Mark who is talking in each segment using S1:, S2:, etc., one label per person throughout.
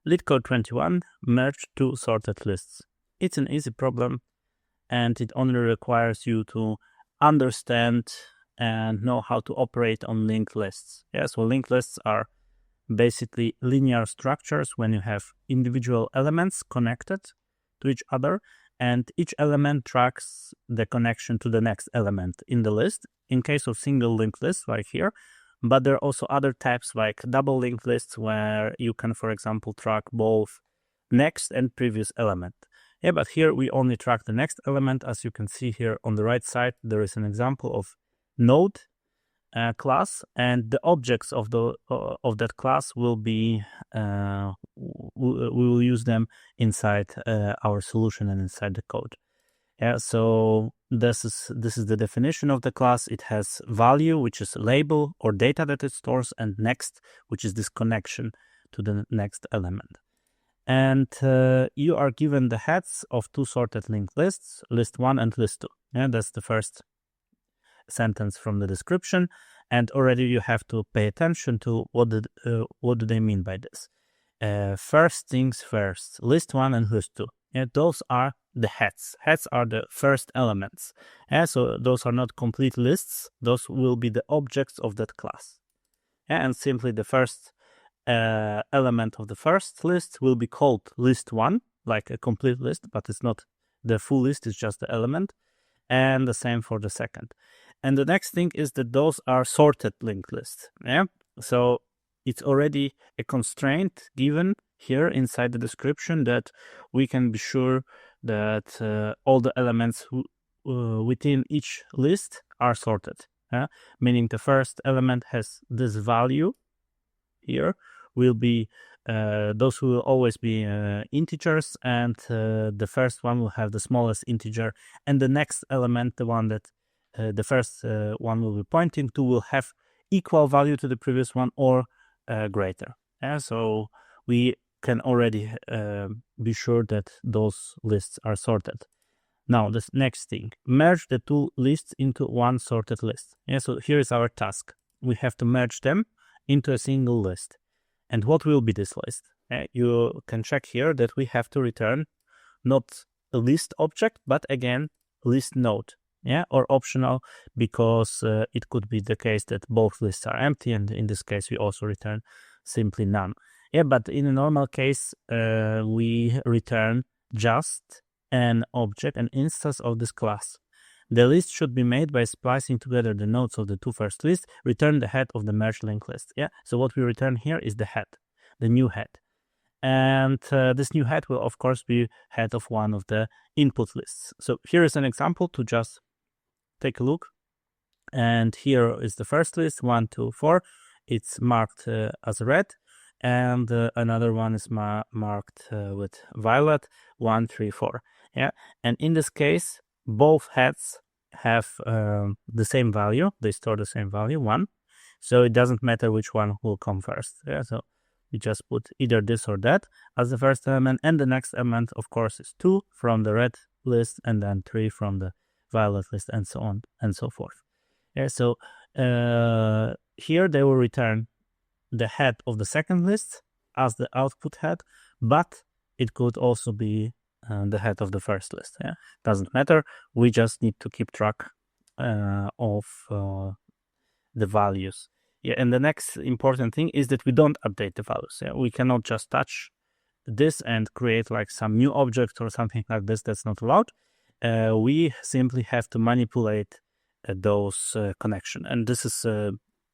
S1: Leetcode 21, merge two sorted lists. It's an easy problem, and it only requires you to understand and know how to operate on linked lists. Yeah, so linked lists are basically linear structures when you have individual elements connected to each other, and each element tracks the connection to the next element in the list. In case of single linked lists, like here, but there are also other types like double linked lists where you can, for example, track both next and previous element. Yeah, but here we only track the next element. As you can see here on the right side, there is an example of node class, and the objects of that class will be we will use them inside our solution and inside the code. Yeah, so this is the definition of the class. It has value, which is a label or data that it stores, and next, which is this connection to the next element. And you are given the heads of two sorted linked lists, list 1 and list 2. Yeah, that's the first sentence from the description, and already you have to pay attention to what do they mean by this. First things first, list 1 and list 2. Yeah, those are the heads. Heads are the first elements. Yeah, so those are not complete lists. Those will be the objects of that class. Yeah, and simply the first element of the first list will be called list 1, like a complete list, but it's not the full list, it's just the element. And the same for the second. And the next thing is that those are sorted linked lists. Yeah, so it's already a constraint given here inside the description that we can be sure that all the elements within each list are sorted. Meaning the first element has this value here, will be those will always be integers, and the first one will have the smallest integer, and the next element, the one that the first one will be pointing to, will have equal value to the previous one or greater. Yeah, so we can already be sure that those lists are sorted. Now, this next thing, merge the two lists into one sorted list. Yeah, so here is our task. We have to merge them into a single list. And what will be this list? You can check here that we have to return not a list object, but again, list node. Yeah, or optional, because it could be the case that both lists are empty, and in this case we also return simply none. Yeah, but in a normal case we return just an object, an instance of this class. The list should be made by splicing together the nodes of the two first lists. Return the head of the merged linked list. Yeah, so what we return here is the head, the new head. And this new head will, of course, be head of one of the input lists. So here is an example to just take a look. And here is the first list, 1, 2, 4. It's marked as red. And another one is marked with violet, 1, 3, 4. Yeah, and in this case, both heads have the same value. They store the same value, 1. So it doesn't matter which one will come first. Yeah, so we just put either this or that as the first element, and the next element, of course, is 2 from the red list, and then 3 from the violet list, and so on and so forth. Yeah, so here they will return the head of the second list as the output head, but it could also be the head of the first list. Yeah, doesn't matter. We just need to keep track of the values. Yeah, and the next important thing is that we don't update the values. Yeah, we cannot just touch this and create like some new object or something like this. That's not allowed. We simply have to manipulate those connections, and this is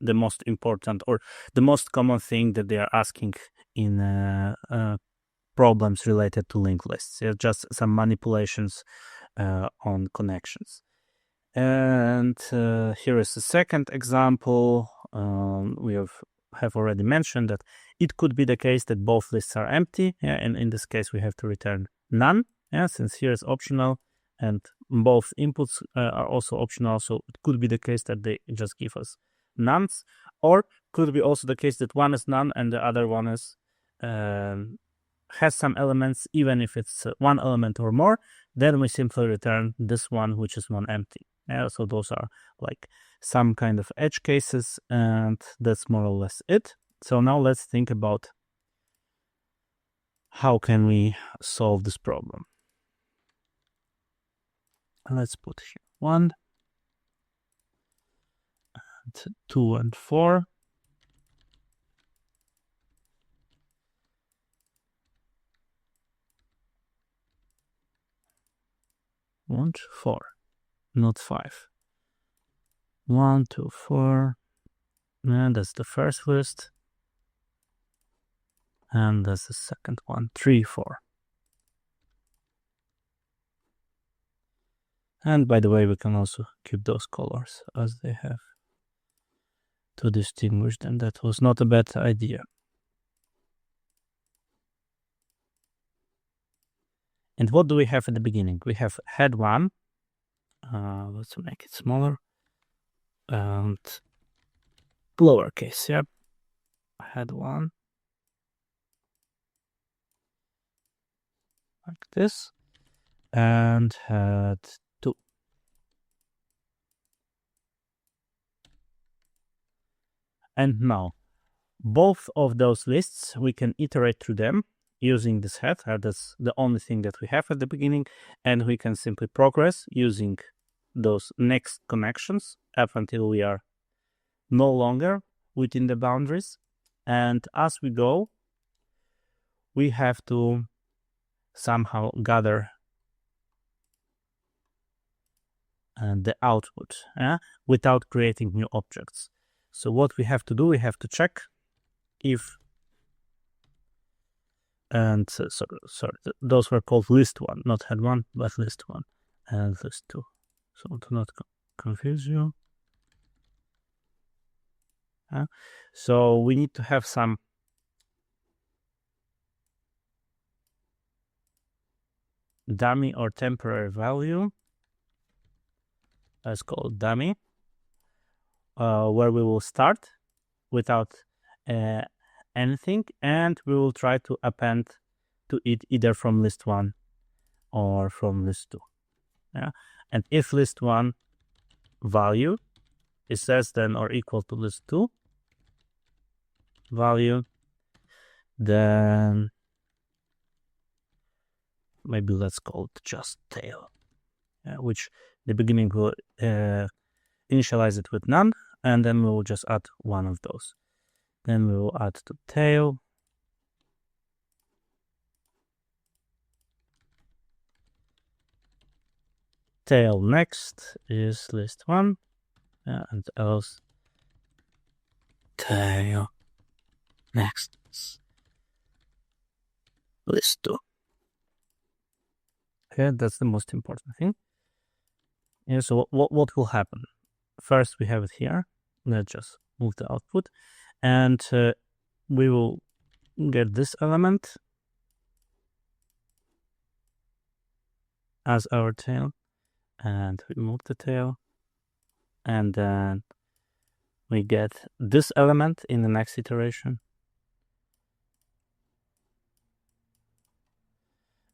S1: the most important or the most common thing that they are asking in problems related to linked lists. Yeah, just some manipulations on connections. And here is the second example. We have already mentioned that it could be the case that both lists are empty. Yeah, and in this case we have to return none. Yeah, since here is optional and both inputs are also optional, so it could be the case that they just give us nones, or could be also the case that one is none and the other one is has some elements, even if it's one element or more. Then we simply return this one, which is one empty. Yeah, so those are like some kind of edge cases, and that's more or less it. So now let's think about how can we solve this problem? Let's put here 1, and 2, and 4. 1 to 4, not 5. 1, 2, 4. And that's the first list. And that's the second one, 3, 4. And by the way, we can also keep those colors as they have to distinguish them. That was not a bad idea. And what do we have at the beginning? We have head 1. Let's make it smaller. And lowercase, yeah. Head 1. Like this. And head 2. And now, both of those lists, we can iterate through them using this head. That's the only thing that we have at the beginning. And we can simply progress using those next connections up until we are no longer within the boundaries. And as we go, we have to somehow gather the output without creating new objects. So what we have to do, we have to check if, and sorry, those were called list 1, not head 1, but list 1 and list 2. So to not confuse you. So we need to have some dummy or temporary value. Let's call it dummy, where we will start without anything, and we will try to append to it either from list 1 or from list 2. And if list 1 value is less than or equal to list 2 value, then maybe let's call it just tail, which the beginning will initialize it with none, and then we will just add one of those. Then we will add to tail. Tail next is list 1, and else tail next is list 2. Okay, that's the most important thing. Yeah, so what will happen? First, we have it here. Let's just move the output, and we will get this element as our tail, and remove the tail, and then we get this element in the next iteration,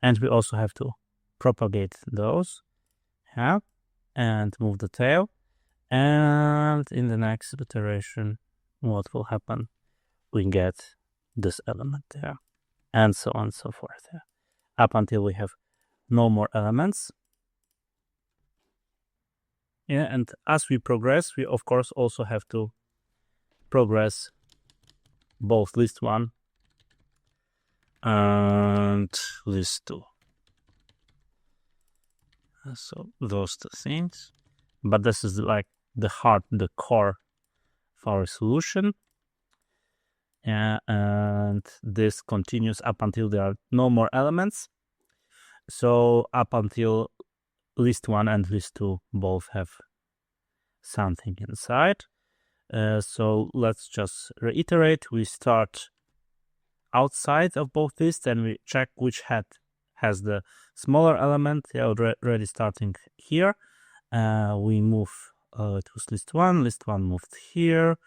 S1: and we also have to propagate those, and move the tail. And in the next iteration, what will happen? We get this element there, and so on and so forth, up until we have no more elements. And as we progress, we of course also have to progress both list 1 and list 2. So those two things, but this is like the core of our solution. And this continues up until there are no more elements. So up until list 1 and list 2 both have something inside. So let's just reiterate. We start outside of both lists and we check which head has the smaller element. Already starting here. We move to list 1. List 1 moved here.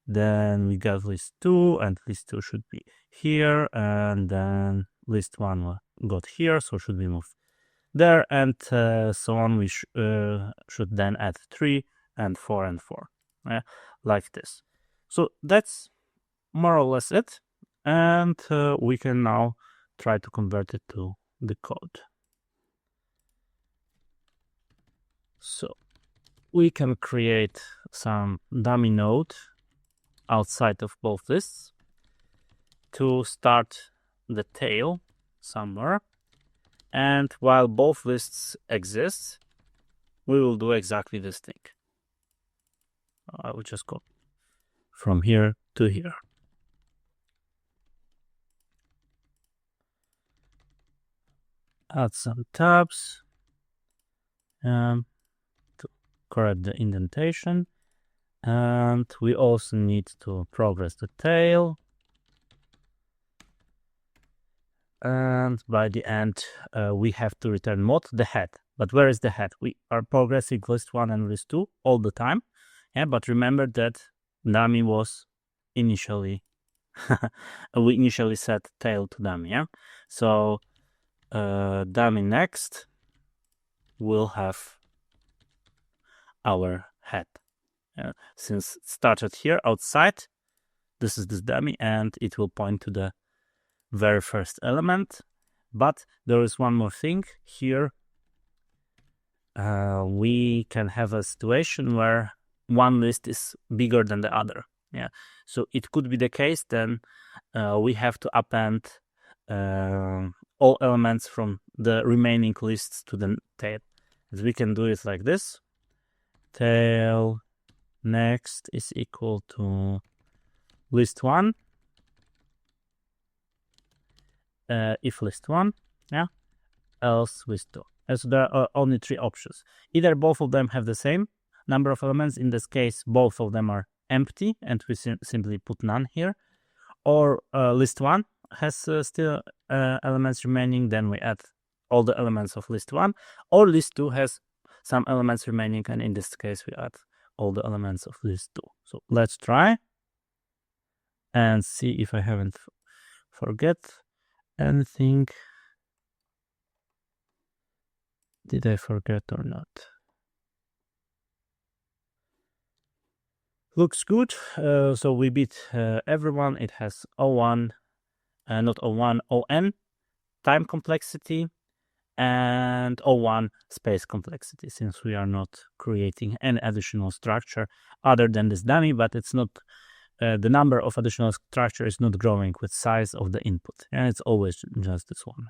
S1: Then we got list 2, and list 2 should be here. And then list 1 got here, so should be moved there, and so on. We should then add 3 and 4 and 4, like this. So that's more or less it. And we can now try to convert it to the code. So we can create some dummy node outside of both lists to start the tail somewhere. And while both lists exist, we will do exactly this thing. I will just go from here to here. Add some tabs to correct the indentation. And we also need to progress the tail. And by the end, we have to return what? The head. But where is the head? We are progressing list 1 and list 2 all the time. Yeah, but remember that dummy was initially, we initially set tail to dummy. Yeah, so dummy next will have our head. Since it started here outside, this is this dummy, and it will point to the very first element. But there is one more thing here. We can have a situation where one list is bigger than the other. Yeah, so it could be the case. Then we have to append all elements from the remaining lists to the tail. As we can do it like this: tail next is equal to list 1. If list 1, yeah, else list 2. So there are only 3 options. Either both of them have the same number of elements. In this case, both of them are empty, and we simply put none here. Or list 1 has still elements remaining, then we add all the elements of list 1. Or list 2 has some elements remaining, and in this case, we add all the elements of list 2. So let's try and see if I haven't forget anything. Did I forget or not? Looks good. So we beat everyone. It has O1, not O1, ON time complexity and O1 space complexity, since we are not creating any additional structure other than this dummy, but it's not the number of additional structure is not growing with size of the input, and it's always just this one.